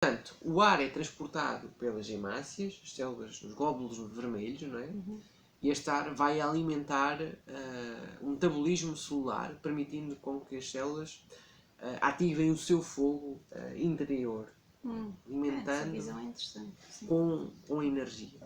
Portanto, o ar é transportado pelas hemácias, as células, os glóbulos vermelhos, não é? E este ar vai alimentar o metabolismo celular, permitindo com que as células ativem o seu fogo interior, alimentando essa visão é interessante. Sim. com energia.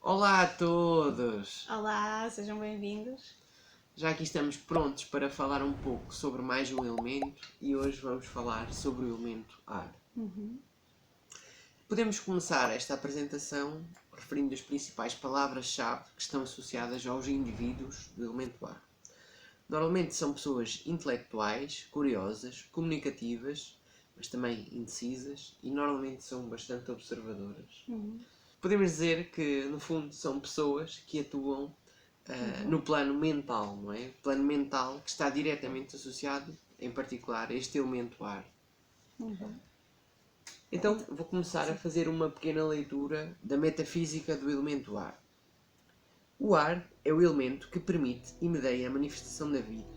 Olá a todos! Olá, sejam bem-vindos. Já aqui estamos prontos para falar um pouco sobre mais um elemento e hoje vamos falar sobre o elemento ar. Podemos começar esta apresentação referindo as principais palavras-chave que estão associadas aos indivíduos do elemento ar. Normalmente são pessoas intelectuais, curiosas, comunicativas, mas também indecisas e normalmente são bastante observadoras. Podemos dizer que, no fundo, são pessoas que atuam no plano mental, não é? Plano mental que está diretamente associado, em particular, a este elemento ar. Então, vou começar a fazer uma pequena leitura da metafísica do elemento ar. O ar é o elemento que permite e medeia a manifestação da vida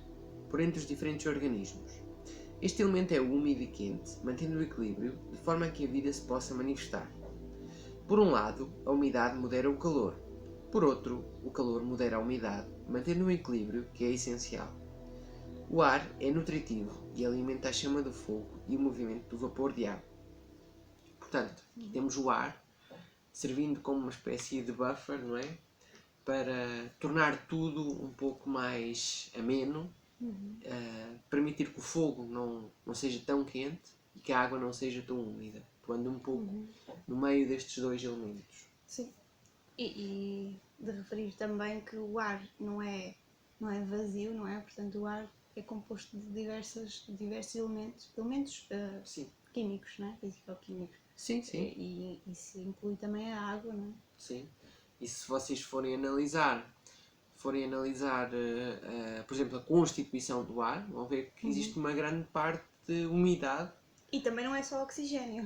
por entre os diferentes organismos. Este elemento é úmido e quente, mantendo o equilíbrio de forma a que a vida se possa manifestar. Por um lado, a umidade modera o calor. Por outro, o calor modera a umidade, mantendo um equilíbrio que é essencial. O ar é nutritivo e alimenta a chama do fogo e o movimento do vapor de água. Portanto, temos o ar servindo como uma espécie de buffer, não é? Para tornar tudo um pouco mais ameno, permitir que o fogo não seja tão quente e que a água não seja tão úmida, atuando um pouco no meio destes dois elementos. Sim. E de referir também que o ar não é vazio, não é? Portanto, o ar é composto de diversos elementos Sim. químicos, não é? Físico-químicos. Sim, sim. E isso inclui também a água, não é? Sim. E se vocês forem analisar, por exemplo, a constituição do ar, vão ver que existe uma grande parte de umidade. E também não é só oxigênio.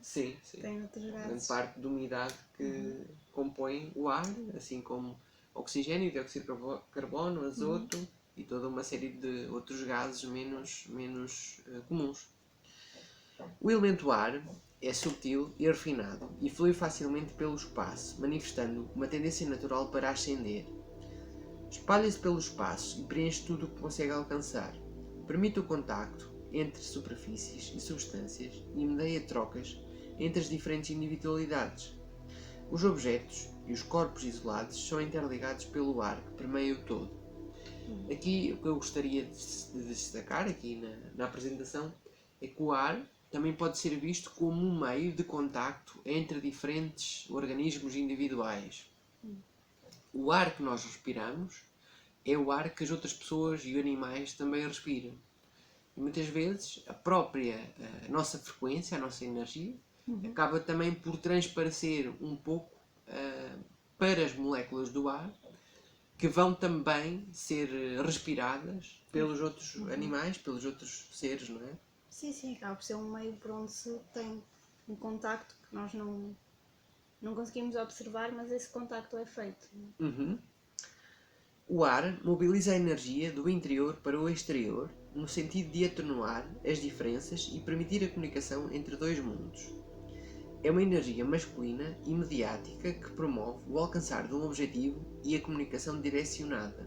Sim, sim. Tem outros gases. Grande parte de umidade que compõe o ar, assim como oxigênio, dióxido de carbono, azoto e toda uma série de outros gases menos comuns. O elemento ar é subtil e refinado e flui facilmente pelo espaço, manifestando uma tendência natural para ascender. Espalha-se pelo espaço e preenche tudo o que consegue alcançar. Permite o contacto entre superfícies e substâncias e medeia trocas entre as diferentes individualidades. Os objetos e os corpos isolados são interligados pelo ar que permeia o todo. Aqui, o que eu gostaria de destacar aqui na apresentação é que o ar também pode ser visto como um meio de contacto entre diferentes organismos individuais. O ar que nós respiramos é o ar que as outras pessoas e animais também respiram. E muitas vezes a nossa frequência, a nossa energia, acaba também por transparecer um pouco para as moléculas do ar, que vão também ser respiradas pelos outros animais, pelos outros seres, não é? Sim, acaba por ser um meio por onde se tem um contacto que nós não conseguimos observar, mas esse contacto é feito. O ar mobiliza a energia do interior para o exterior, no sentido de atenuar as diferenças e permitir a comunicação entre dois mundos. É uma energia masculina e mediática que promove o alcançar de um objetivo e a comunicação direcionada.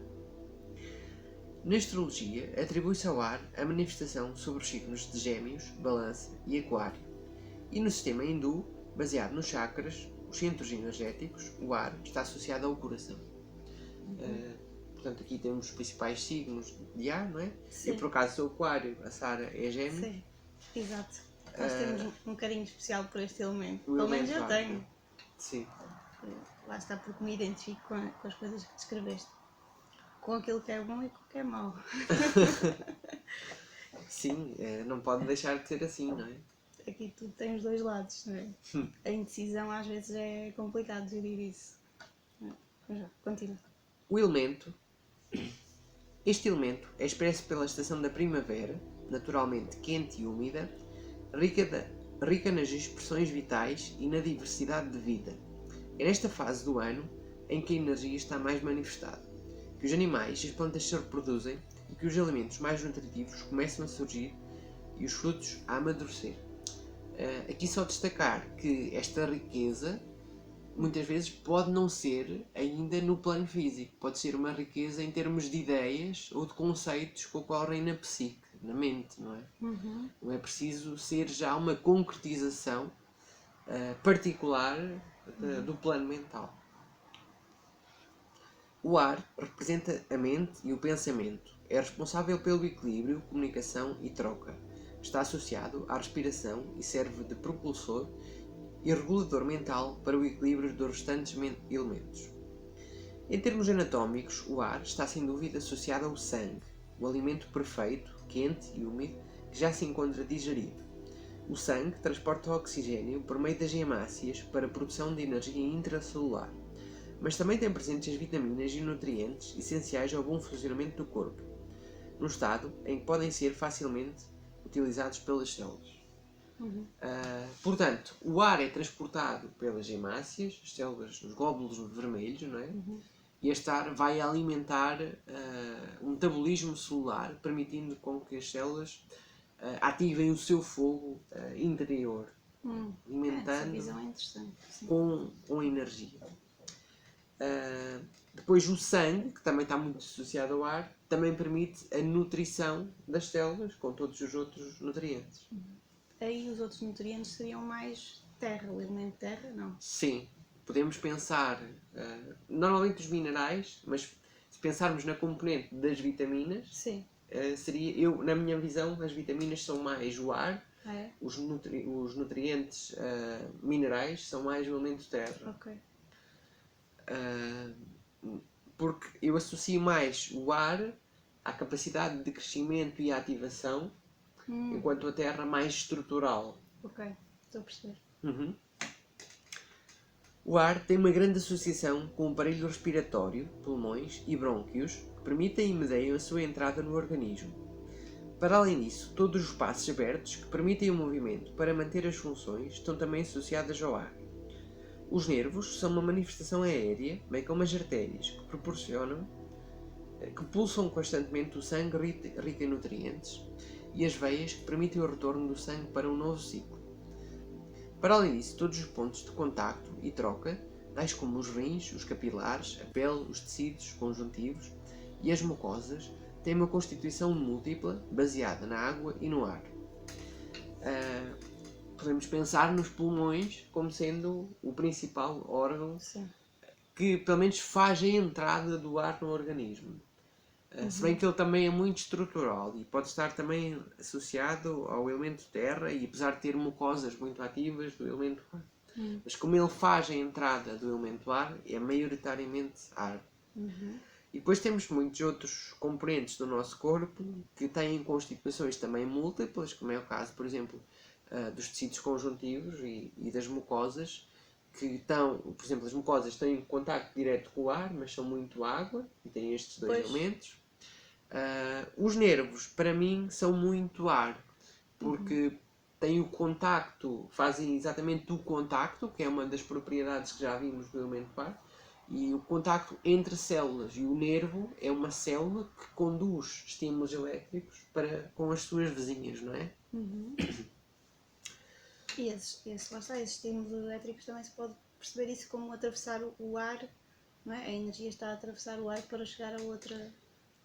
Na astrologia, atribui-se ao ar a manifestação sobre os signos de Gêmeos, Balança e Aquário. E no sistema hindu, baseado nos chakras, os centros energéticos, o ar está associado ao coração. Portanto, aqui temos os principais signos de ar, não é? Sim. Eu, por acaso, sou Aquário, a Sara é Gêmeos. Sim, exato. Nós temos um carinho especial por este elemento. O Pelo menos elemento eu ar. tenho. Sim. Lá está, porque me identifico com as coisas que descreveste. Com aquilo que é bom e com o que é mau. Sim, não pode deixar de ser assim, não é? Aqui tudo tem os dois lados, não é? A indecisão às vezes é complicado gerir isso. Mas já, continua. Este elemento é expresso pela estação da primavera, naturalmente quente e úmida, rica nas expressões vitais e na diversidade de vida. É nesta fase do ano em que a energia está mais manifestada, que os animais e as plantas se reproduzem e que os alimentos mais nutritivos começam a surgir e os frutos a amadurecer. Aqui só destacar que esta riqueza muitas vezes pode não ser ainda no plano físico, pode ser uma riqueza em termos de ideias ou de conceitos que ocorrem na psique, na mente, não é? Não é preciso ser já uma concretização particular do plano mental. O ar representa a mente e o pensamento. É responsável pelo equilíbrio, comunicação e troca. Está associado à respiração e serve de propulsor e regulador mental para o equilíbrio dos restantes elementos. Em termos anatómicos, o ar está sem dúvida associado ao sangue, o alimento perfeito, quente e úmido, que já se encontra digerido. O sangue transporta o oxigênio por meio das hemácias para a produção de energia intracelular, mas também tem presentes as vitaminas e nutrientes essenciais ao bom funcionamento do corpo, num estado em que podem ser facilmente utilizados pelas células. Portanto, o ar é transportado pelas hemácias, as células, os glóbulos vermelhos, não é? E este ar vai alimentar o metabolismo celular, permitindo com que as células ativem o seu fogo interior, alimentando essa visão é interessante. com energia. Depois o sangue, que também está muito associado ao ar, também permite a nutrição das células com todos os outros nutrientes. Aí os outros nutrientes seriam mais terra, o elemento terra, não? Sim, podemos pensar normalmente os minerais, mas se pensarmos na componente das vitaminas, Sim. seria, na minha visão, as vitaminas são mais o ar, É? os nutrientes minerais são mais o elemento terra. Ok. Porque eu associo mais o ar à capacidade de crescimento e ativação, enquanto a terra mais estrutural. Ok, estou a perceber. O ar tem uma grande associação com o aparelho respiratório, pulmões e brônquios, que permitem e medeiam a sua entrada no organismo. Para além disso, todos os espaços abertos que permitem o movimento para manter as funções estão também associados ao ar. Os nervos são uma manifestação aérea, bem como as artérias, que pulsam constantemente o sangue rico em nutrientes, e as veias que permitem o retorno do sangue para um novo ciclo. Para além disso, todos os pontos de contacto e troca, tais como os rins, os capilares, a pele, os tecidos conjuntivos e as mucosas, têm uma constituição múltipla, baseada na água e no ar. Podemos pensar nos pulmões como sendo o principal órgão que, pelo menos, faz a entrada do ar no organismo. Se bem que ele também é muito estrutural e pode estar também associado ao elemento terra, e apesar de ter mucosas muito ativas do elemento ar. Mas como ele faz a entrada do elemento ar, é maioritariamente ar. E depois temos muitos outros componentes do nosso corpo que têm constituições também múltiplas, como é o caso, por exemplo, dos tecidos conjuntivos e das mucosas, que estão, por exemplo, as mucosas têm contacto direto com o ar, mas são muito água e têm estes dois elementos. Os nervos, para mim, são muito ar, porque têm o contacto, fazem exatamente o contacto, que é uma das propriedades que já vimos do elemento ar, e o contacto entre células, e o nervo é uma célula que conduz estímulos elétricos com as suas vizinhas, não é? E esses estímulos elétricos também se pode perceber isso como atravessar o ar, não é? A energia está a atravessar o ar para chegar a outra...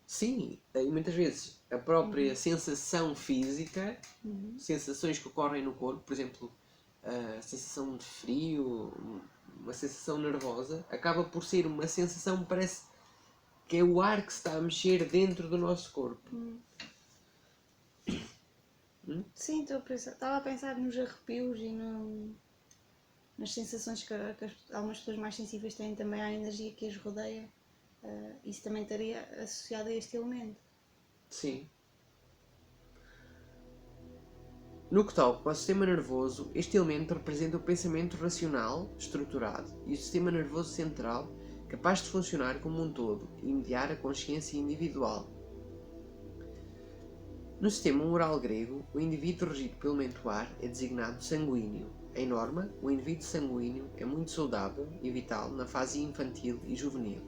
Sim, e muitas vezes a própria sensação física, sensações que ocorrem no corpo, por exemplo, a sensação de frio, uma sensação nervosa, acaba por ser uma sensação, parece que é o ar que se está a mexer dentro do nosso corpo. Sim, estava a pensar nos arrepios e nas sensações que algumas pessoas mais sensíveis têm também à energia que as rodeia. Isso também estaria associado a este elemento. Sim. No que toca ao sistema nervoso, este elemento representa o pensamento racional, estruturado, e o sistema nervoso central, capaz de funcionar como um todo e mediar a consciência individual. No sistema humoral grego, o indivíduo regido pelo elemento ar é designado sanguíneo, Em norma, o indivíduo sanguíneo é muito saudável e vital na fase infantil e juvenil.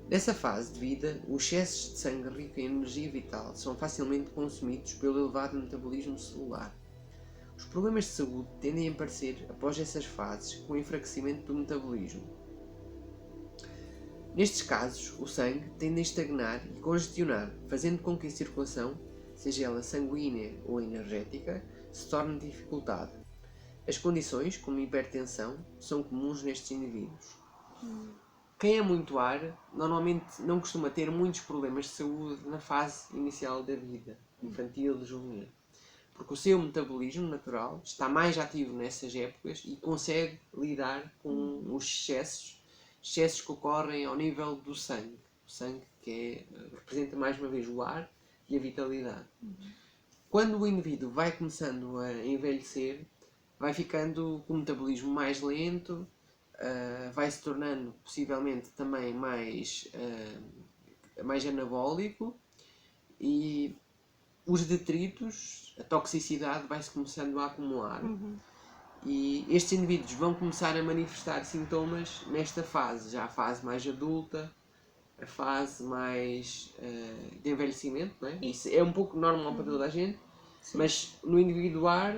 Nessa fase de vida, os excessos de sangue rico em energia vital são facilmente consumidos pelo elevado metabolismo celular. Os problemas de saúde tendem a aparecer após essas fases com o enfraquecimento do metabolismo. Nestes casos, o sangue tende a estagnar e congestionar, fazendo com que a circulação, seja ela sanguínea ou energética, se torne dificultada. As condições, como hipertensão, são comuns nestes indivíduos. Quem é muito ar, normalmente não costuma ter muitos problemas de saúde na fase inicial da vida, infantil e juvenil, porque o seu metabolismo natural está mais ativo nessas épocas e consegue lidar com os excessos que ocorrem ao nível do sangue. O sangue que representa mais uma vez o ar e a vitalidade. Quando o indivíduo vai começando a envelhecer, vai ficando com o metabolismo mais lento, vai se tornando possivelmente também mais anabólico e os detritos, a toxicidade vai-se começando a acumular. E estes indivíduos vão começar a manifestar sintomas nesta fase, já a fase mais adulta, a fase mais de envelhecimento, não é? Isso é um pouco normal para toda a gente, Sim. mas no individuar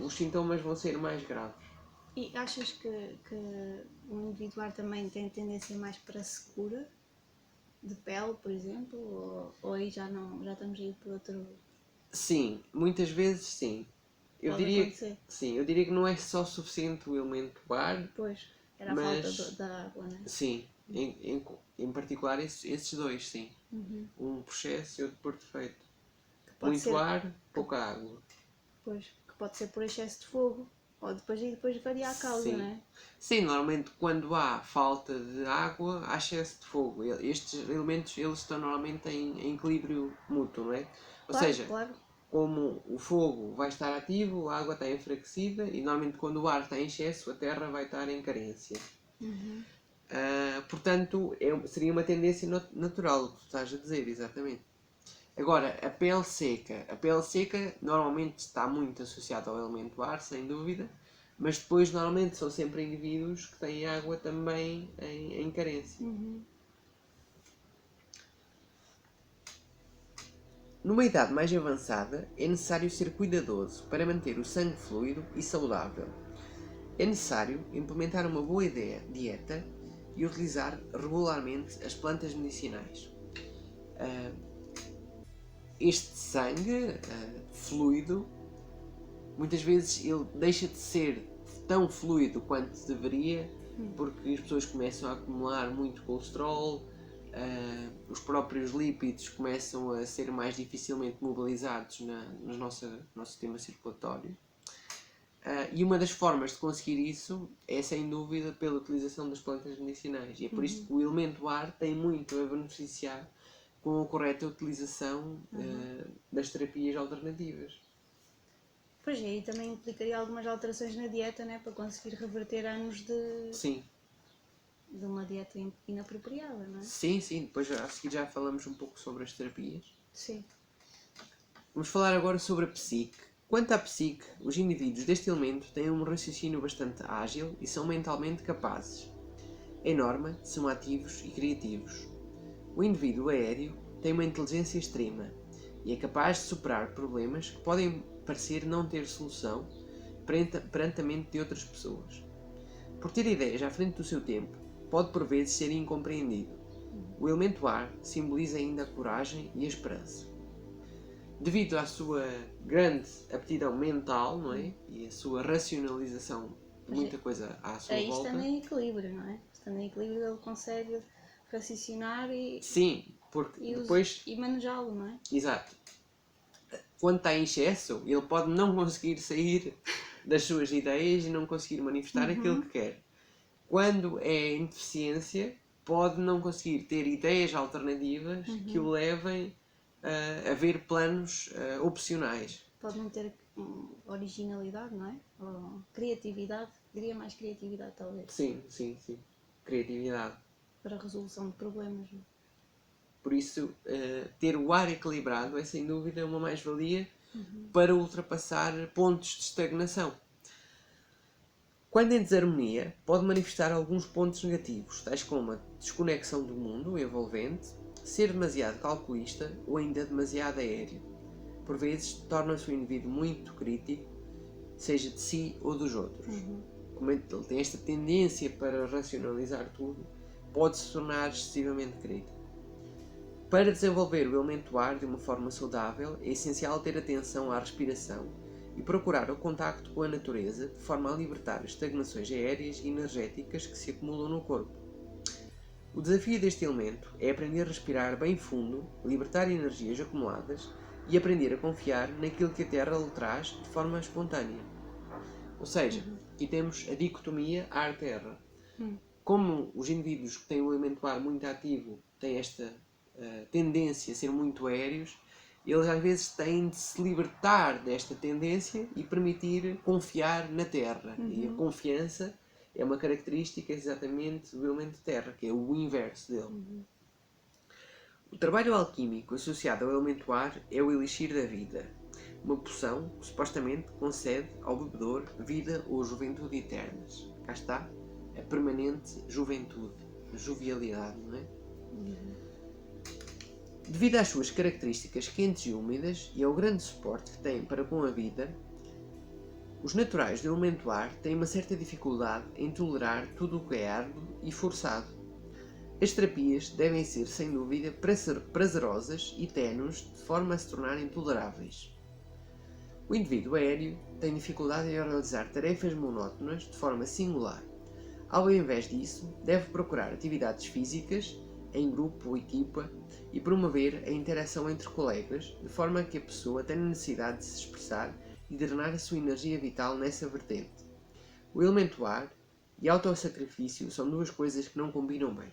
os sintomas vão ser mais graves. E achas que o individuar também tem tendência mais para secura de pele, por exemplo, ou aí já estamos a ir por outro... Sim, muitas vezes sim. Eu diria que não é só suficiente o elemento ar. Pois, era a falta da água, não é? Sim, em particular esses dois, sim. Um por excesso e outro por defeito. Muito ar, pouca água. Pois, que pode ser por excesso de fogo. Ou depois varia a causa, sim. não é? Sim, normalmente quando há falta de água, há excesso de fogo. Estes elementos eles estão normalmente em equilíbrio mútuo, não é? Ou seja, como o fogo vai estar ativo, a água está enfraquecida e normalmente quando o ar está em excesso, a terra vai estar em carência. Portanto, seria uma tendência natural o que tu estás a dizer, exatamente. Agora, a pele seca normalmente está muito associada ao elemento ar, sem dúvida, mas depois normalmente são sempre indivíduos que têm água também em carência. Numa idade mais avançada, é necessário ser cuidadoso para manter o sangue fluido e saudável. É necessário implementar uma boa dieta e utilizar regularmente as plantas medicinais. Este sangue fluido, muitas vezes ele deixa de ser tão fluido quanto deveria, porque as pessoas começam a acumular muito colesterol, os próprios lípidos começam a ser mais dificilmente mobilizados no nosso sistema circulatório. E uma das formas de conseguir isso é, sem dúvida, pela utilização das plantas medicinais. E é por isso que o elemento ar tem muito a beneficiar com a correta utilização das terapias alternativas. Pois é, e também implicaria algumas alterações na dieta, né, para conseguir reverter anos de uma dieta inapropriada, não é? Sim, depois a seguir já falamos um pouco sobre as terapias. Sim. Vamos falar agora sobre a psique. Quanto à psique, os indivíduos deste elemento têm um raciocínio bastante ágil e são mentalmente capazes. Em norma, são ativos e criativos. O indivíduo aéreo tem uma inteligência extrema e é capaz de superar problemas que podem parecer não ter solução perante a mente de outras pessoas. Por ter ideias à frente do seu tempo, pode por vezes ser incompreendido. O elemento ar simboliza ainda a coragem e a esperança. Devido à sua grande aptidão mental, não é? E a sua racionalização de muita coisa à sua volta. Estando em equilíbrio, não é? Estando em equilíbrio ele consegue raciocinar e... Sim, porque depois... E manejá-lo, não é? Exato. Quando está em excesso, ele pode não conseguir sair das suas ideias e não conseguir manifestar aquilo que quer. Quando é em deficiência, pode não conseguir ter ideias alternativas que o levem a ver planos opcionais. Pode não ter originalidade, não é? Ou criatividade, diria mais criatividade talvez. Sim. Criatividade. Para a resolução de problemas. Não é? Por isso, ter o ar equilibrado é sem dúvida uma mais-valia para ultrapassar pontos de estagnação. Quando em desarmonia, pode manifestar alguns pontos negativos, tais como a desconexão do mundo envolvente, ser demasiado calculista ou ainda demasiado aéreo. Por vezes, torna-se o indivíduo muito crítico, seja de si ou dos outros. Como ele tem esta tendência para racionalizar tudo, pode se tornar excessivamente crítico. Para desenvolver o elemento ar de uma forma saudável, é essencial ter atenção à respiração e procurar o contacto com a natureza, de forma a libertar as estagnações aéreas e energéticas que se acumulam no corpo. O desafio deste elemento é aprender a respirar bem fundo, libertar energias acumuladas e aprender a confiar naquilo que a Terra lhe traz de forma espontânea. Ou seja, aqui temos a dicotomia ar-terra. Como os indivíduos que têm o elemento ar muito ativo têm esta tendência a ser muito aéreos, eles às vezes têm de se libertar desta tendência e permitir confiar na Terra. E a confiança é uma característica exatamente do elemento terra, que é o inverso dele. O trabalho alquímico associado ao elemento ar é o elixir da vida, uma poção que supostamente concede ao bebedor vida ou juventude eternas. Cá está a permanente juventude, a jovialidade, não é? Devido às suas características quentes e úmidas e ao grande suporte que têm para com a vida, os naturais do elemento ar têm uma certa dificuldade em tolerar tudo o que é árduo e forçado. As terapias devem ser, sem dúvida, prazerosas e ténues, de forma a se tornarem toleráveis. O indivíduo aéreo tem dificuldade em realizar tarefas monótonas de forma singular. Ao invés disso, deve procurar atividades físicas, em grupo ou equipa, e promover a interação entre colegas, de forma a que a pessoa tenha necessidade de se expressar e drenar a sua energia vital nessa vertente. O elemento ar e autossacrifício são duas coisas que não combinam bem.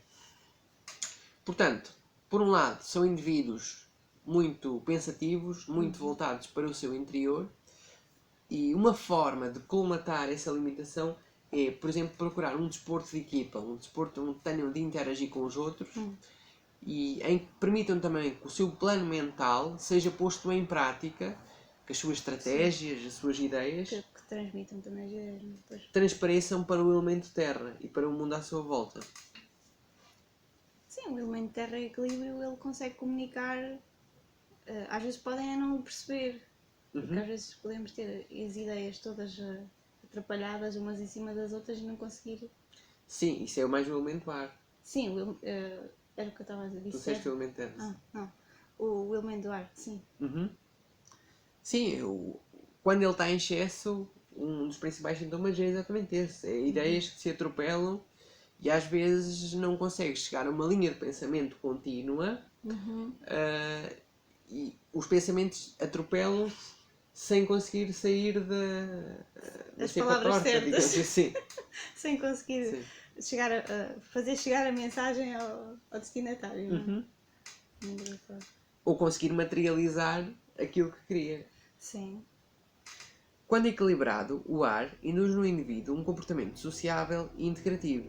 Portanto, por um lado, são indivíduos muito pensativos, muito voltados para o seu interior, e uma forma de colmatar essa limitação é, por exemplo, procurar um desporto de equipa, um desporto onde tenham de interagir com os outros e em que permitam também que o seu plano mental seja posto em prática, que as suas estratégias, as suas ideias Que transmitam também as ideias, não é? transpareçam para o elemento terra e para o mundo à sua volta. Sim, o elemento terra e equilíbrio ele consegue comunicar. Às vezes podem não o perceber, porque às vezes podemos ter as ideias todas atrapalhadas umas em cima das outras e não conseguir. Sim, isso é o mais o elemento ar. Sim, era o que eu estava a dizer. Tu disseste o elemento terra. Não. O elemento ar, sim. Sim, quando ele está em excesso, um dos principais sintomas é exatamente esse. É ideias que se atropelam e às vezes não consegues chegar a uma linha de pensamento contínua e os pensamentos atropelam sem conseguir sair da Das cepa palavras torta, certas. digamos assim. Sem conseguir fazer chegar a mensagem ao destinatário. Não é? Engraçado. Ou conseguir materializar aquilo que queria. Sim. Quando equilibrado, o ar induz no indivíduo um comportamento sociável e integrativo.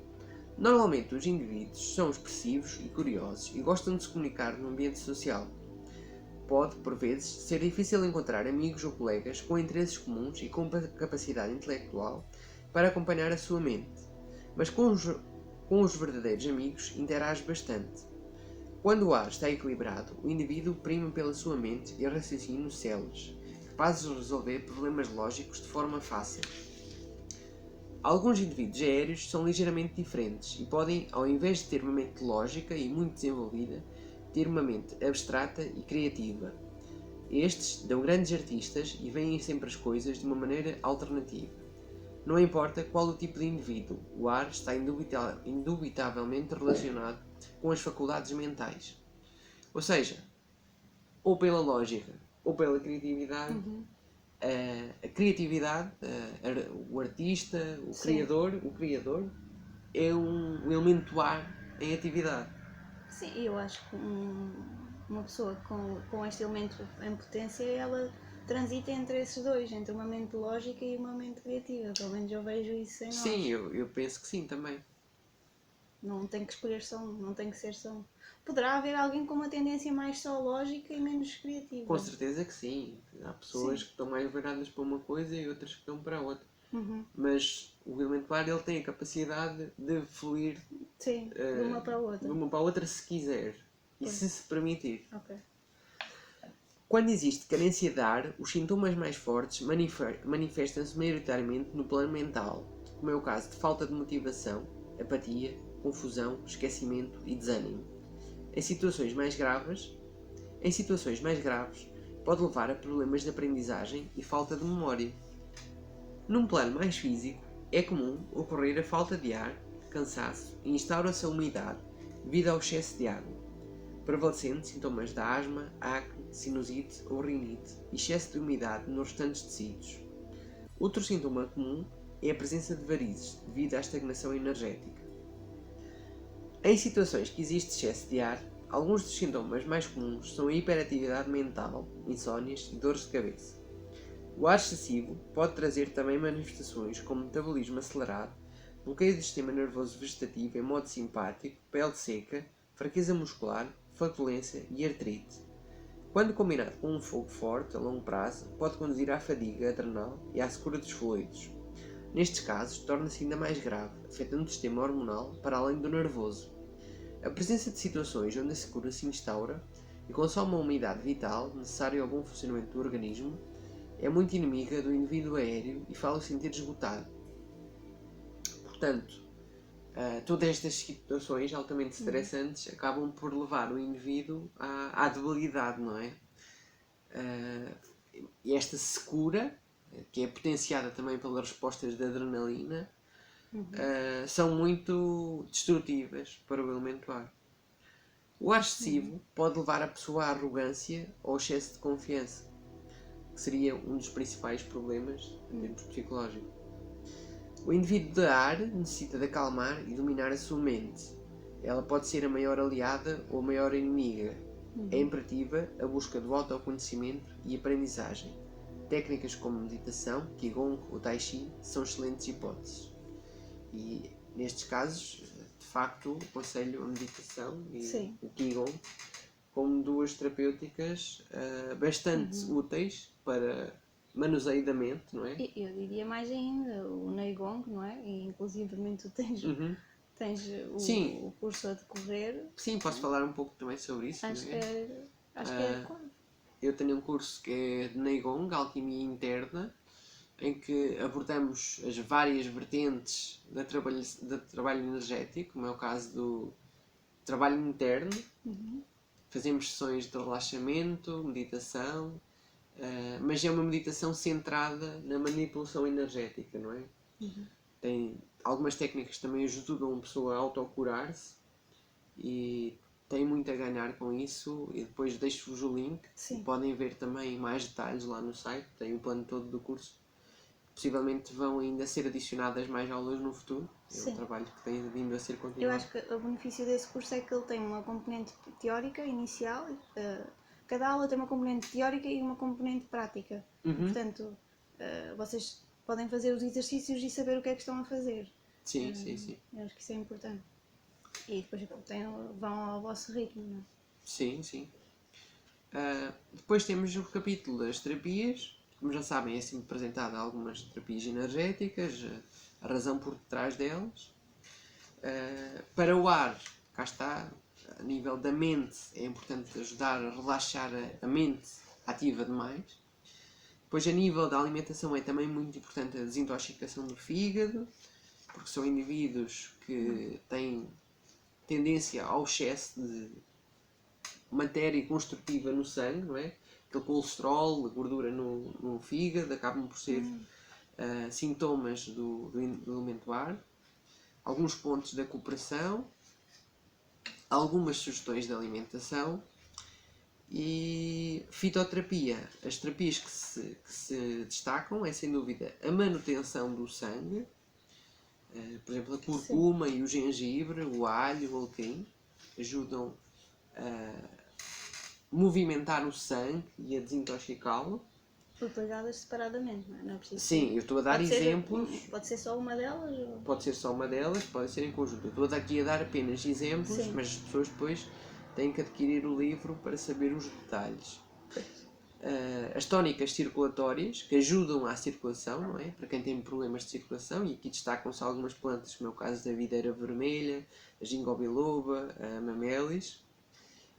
Normalmente os indivíduos são expressivos e curiosos e gostam de se comunicar no ambiente social. Pode, por vezes, ser difícil encontrar amigos ou colegas com interesses comuns e com capacidade intelectual para acompanhar a sua mente, mas com os verdadeiros amigos interage bastante. Quando o ar está equilibrado, o indivíduo prima pela sua mente e raciocínio céleres, capazes de resolver problemas lógicos de forma fácil. Alguns indivíduos aéreos são ligeiramente diferentes e podem, ao invés de ter uma mente lógica e muito desenvolvida, ter uma mente abstrata e criativa. Estes dão grandes artistas e veem sempre as coisas de uma maneira alternativa. Não importa qual o tipo de indivíduo, o ar está indubitavelmente relacionado com as faculdades mentais. Ou seja, ou pela lógica ou pela criatividade, a criatividade, o artista, o criador é um elemento ar em atividade. Sim, eu acho que uma pessoa com este elemento em potência, ela transita entre esses dois, entre uma mente lógica e uma mente criativa. Pelo menos eu vejo isso em nós. Sim, eu penso que sim também. Não tem que escolher só um, não tem que ser só um. Poderá haver alguém com uma tendência mais só lógica e menos criativa. Com certeza que sim. Há pessoas que estão mais viradas para uma coisa e outras que estão para a outra. Mas o elemento ar ele tem a capacidade de fluir Sim, de uma para a de outra. uma para a outra se quiser e Pois. se permitir. Ok. Quando existe carência de ar, os sintomas mais fortes manifestam-se maioritariamente no plano mental, como é o caso de falta de motivação, apatia, confusão, esquecimento e desânimo. Em situações mais graves, pode levar a problemas de aprendizagem e falta de memória. Num plano mais físico, é comum ocorrer a falta de ar, cansaço e instaura-se a umidade devido ao excesso de água, prevalecendo sintomas de asma, acne, sinusite ou rinite e excesso de umidade nos restantes tecidos. Outro sintoma comum é a presença de varizes devido à estagnação energética. Em situações que existe excesso de ar, alguns dos sintomas mais comuns são a hiperatividade mental, insónias e dores de cabeça. O ar excessivo pode trazer também manifestações como metabolismo acelerado, bloqueio do sistema nervoso vegetativo em modo simpático, pele seca, fraqueza muscular, flatulência e artrite. Quando combinado com um fogo forte a longo prazo, pode conduzir à fadiga adrenal e à secura dos fluidos. Nestes casos, torna-se ainda mais grave, afetando o sistema hormonal para além do nervoso. A presença de situações onde a secura se instaura e consome a umidade vital necessária ao bom funcionamento do organismo é muito inimiga do indivíduo aéreo e faz-o sentir esgotado. Portanto, todas estas situações altamente estressantes acabam por levar o indivíduo à debilidade, não é? E esta secura, que é potenciada também pelas respostas de adrenalina, são muito destrutivas para o elemento ar. O ar excessivo pode levar a pessoa à arrogância ou excesso de confiança, que seria um dos principais problemas em termos psicológicos. O indivíduo de ar necessita de acalmar e dominar a sua mente. Ela pode ser a maior aliada ou a maior inimiga. É imperativa a busca do autoconhecimento e aprendizagem. Técnicas como meditação, Qigong ou Tai Chi são excelentes hipóteses. E nestes casos, de facto, aconselho a meditação e o Qigong como duas terapêuticas bastante úteis para manuseio da mente, não é? Eu diria mais ainda, o Neigong, não é? E inclusivamente tu tens o curso a decorrer. Sim, posso falar um pouco também sobre isso. Acho que é adequado. Eu tenho um curso que é de Neigong, Alquimia Interna, em que abordamos as várias vertentes do trabalho energético, como é o caso do trabalho interno. Fazemos sessões de relaxamento, meditação, mas é uma meditação centrada na manipulação energética, não é? Tem algumas técnicas que também ajudam a pessoa a autocurar-se e tem muito a ganhar com isso. E depois deixo-vos o link. Podem ver também mais detalhes lá no site. Tem o plano todo do curso. Possivelmente vão ainda ser adicionadas mais aulas no futuro. É um trabalho que tem vindo a ser continuado. Eu acho que o benefício desse curso é que ele tem uma componente teórica inicial. Cada aula tem uma componente teórica e uma componente prática. Portanto, vocês podem fazer os exercícios e saber o que é que estão a fazer. Sim. Eu acho que isso é importante. E depois vão ao vosso ritmo, não é? Sim. Depois temos o capítulo das terapias. Como já sabem, é sempre apresentada algumas terapias energéticas, a razão por detrás delas. Para o ar, cá está, a nível da mente, é importante ajudar a relaxar a mente ativa demais. Depois, a nível da alimentação, é também muito importante a desintoxicação do fígado, porque são indivíduos que têm tendência ao excesso de matéria construtiva no sangue, não é? Aquele colesterol, a gordura no fígado, acabam por ser sintomas do elemento ar. Alguns pontos da cooperação, algumas sugestões de alimentação e fitoterapia. As terapias que se destacam é sem dúvida a manutenção do sangue, por exemplo a curcuma e o gengibre, o alho, o alecrim, ajudam a movimentar o sangue e a desintoxicá-lo. Utilizadas separadamente, não é? Não é preciso. Sim, eu estou a dar exemplos. Pode ser só uma delas? Ou... Pode ser só uma delas, pode ser em conjunto. Eu estou aqui a dar apenas exemplos, mas as pessoas depois têm que adquirir o livro para saber os detalhes. as tónicas circulatórias, que ajudam à circulação, não é? Para quem tem problemas de circulação, e aqui destacam-se algumas plantas, como é o caso da videira vermelha, a ginkgo biloba, a mamelis.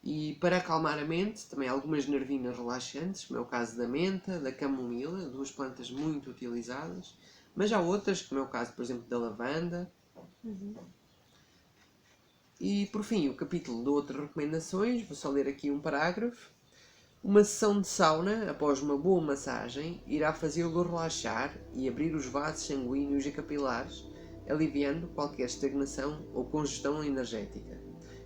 E para acalmar a mente, também algumas nervinas relaxantes, como é o caso da menta, da camomila, duas plantas muito utilizadas. Mas há outras, como é o caso, por exemplo, da lavanda. E por fim, o capítulo de outras recomendações, vou só ler aqui um parágrafo. Uma sessão de sauna, após uma boa massagem, irá fazê-lo relaxar e abrir os vasos sanguíneos e capilares, aliviando qualquer estagnação ou congestão energética,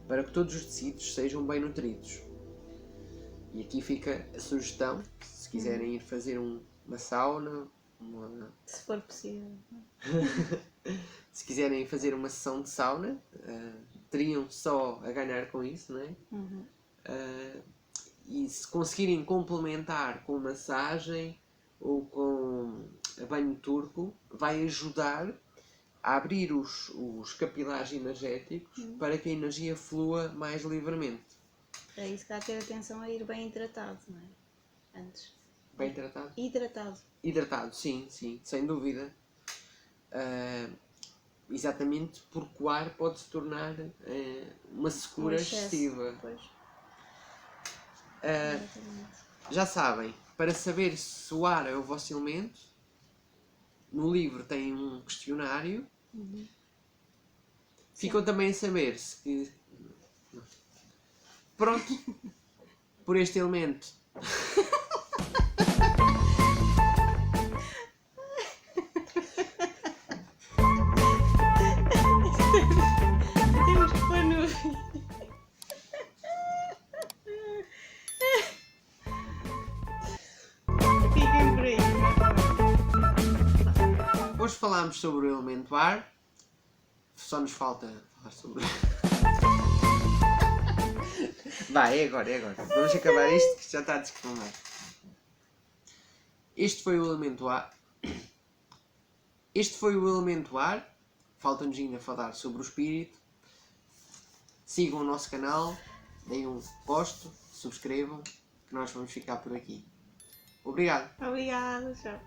para que todos os tecidos sejam bem nutridos. E aqui fica a sugestão, se quiserem ir fazer uma sauna, Se for possível. se quiserem fazer uma sessão de sauna, teriam só a ganhar com isso, não é? E se conseguirem complementar com massagem ou com banho turco, vai ajudar a abrir os capilares energéticos para que a energia flua mais livremente. É isso que há de ter atenção a ir bem hidratado, não é? Antes. Bem tratado? Hidratado. Hidratado, sim, sem dúvida. Exatamente porque o ar pode se tornar uma secura excessiva. Pois. Já sabem, para saber se o ar é o vosso elemento, no livro tem um questionário. Ficam também a saber se... Pronto, por este elemento. Temos que pôr no fim. Fiquem por aí. Hoje falámos sobre o elemento ar. Só nos falta falar sobre... Vai, é agora. Vamos acabar isto que já está a desclamar. Este foi o elemento ar. Falta-nos ainda falar sobre o espírito. Sigam o nosso canal, deem um gosto, subscrevam, que nós vamos ficar por aqui. Obrigado. Obrigada, tchau.